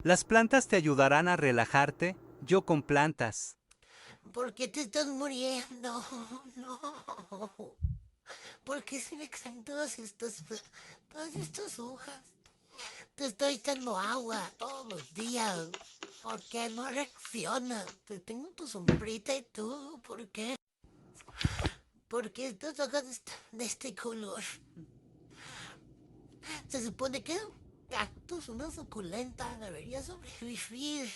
Las plantas te ayudarán a relajarte, yo con plantas. ¿Por qué te estás muriendo? No. ¿Por qué se me caen todas estas hojas? Te estoy echando agua todos los días. ¿Por qué no reaccionas? Te tengo tu sombrita y todo. ¿Por qué? ¿Por qué estas hojas de este color? Se supone que un cactus, una suculenta, debería sobrevivir.